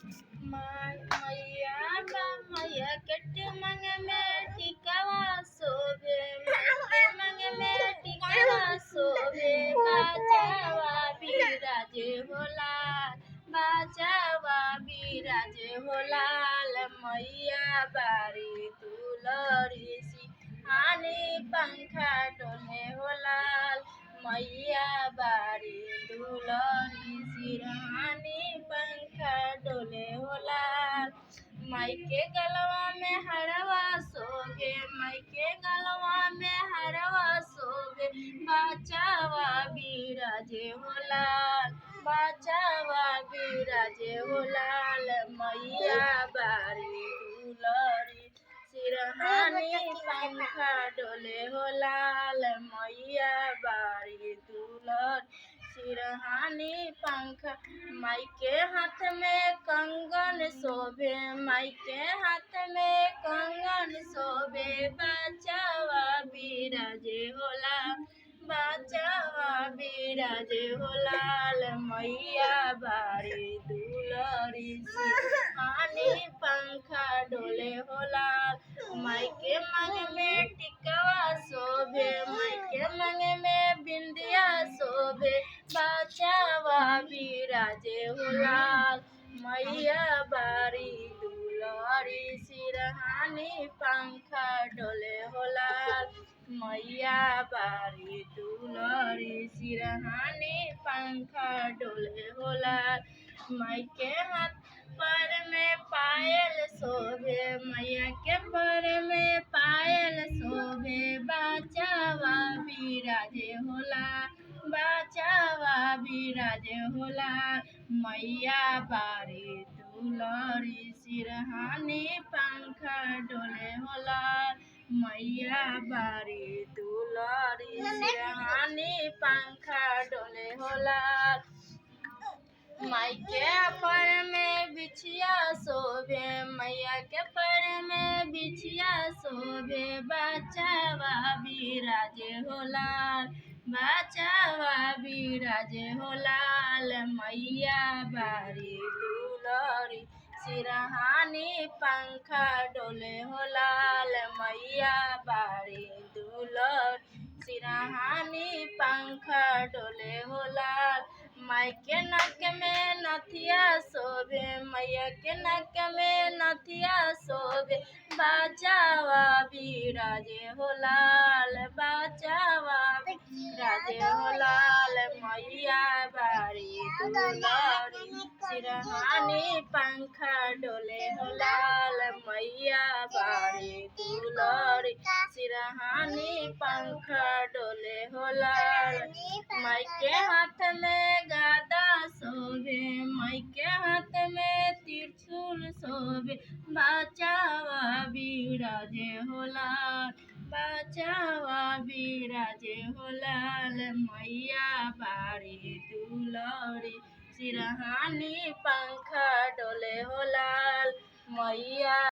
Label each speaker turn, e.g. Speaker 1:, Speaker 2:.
Speaker 1: मैया बा मैया के मंग में टिकवा सोभे के मंग में टिकवा सोभे बाचावा बिराजे होला बाचावा बिराजे होला मैया बारी दुलरी सिंहानी पंखा डोले होला मैया बारी दुलरी सिरहानी पंखा डोले होला माइके गलवा में हरवा सोगे माइके गलवा में हरवा सोगे बाचावा बिराजे होला बाचावा बिराजे होला मैया बारी दुलरी सिरहानी पंखा डोले होला मैया बारी दुलर सिरहानी पंखा माइके हाथ में कंगन शोभे माइके हाथ में कंगन शोभे बाचावा बिराजे होला बाचावा बिराजे होला मैया बारी दुलरी सिरहानी पंखा डोले होला माइके मंग में टिकवा शोभे माइके मंग में बिंदिया शोभे बाचावा बिराजे होला मैया बारी दुलरी सिरहानी पंखा डोले होला मैया बारी दुलरी सिरहानी पंखा डोले होला माइके हाथ पर में पायल शोभे मैया के पर में पायल शोभे बाचावा बिराजे होला बाचावा बिराजे होला मैया बारी दुलरी सिरहानी पंखा डोले होला मैया बारी दुलरी सिरहानी पंखा डोले होला माइके पर में बिछिया शोभे मैया के पर में बिछिया शोभे बाचावा बिराजे होला बाचावा बिराजे होला मैया बारी दुलरी सिरहानी पंखा डोले होला मैया बारी दुलर सिरहानी पंखा डोले होला माइके नक में नथिया शोभे मैया के नक में नथिया शोभे बाचावा बिराजे होला बाचावा बिराजे होला मैया बारी दुलरी सिरहानी पंखा डोले होला मैया बारी दुलरी सिरहानी पंखा डोले होला माइके हाथ में गादा शोभे माइके हाथ में त्रिशूल शोभे बाचावा बिराजे होला बाचावा बिराजे होला मैया बारी दुलरी सिरहानी पंखा डोले होला मैया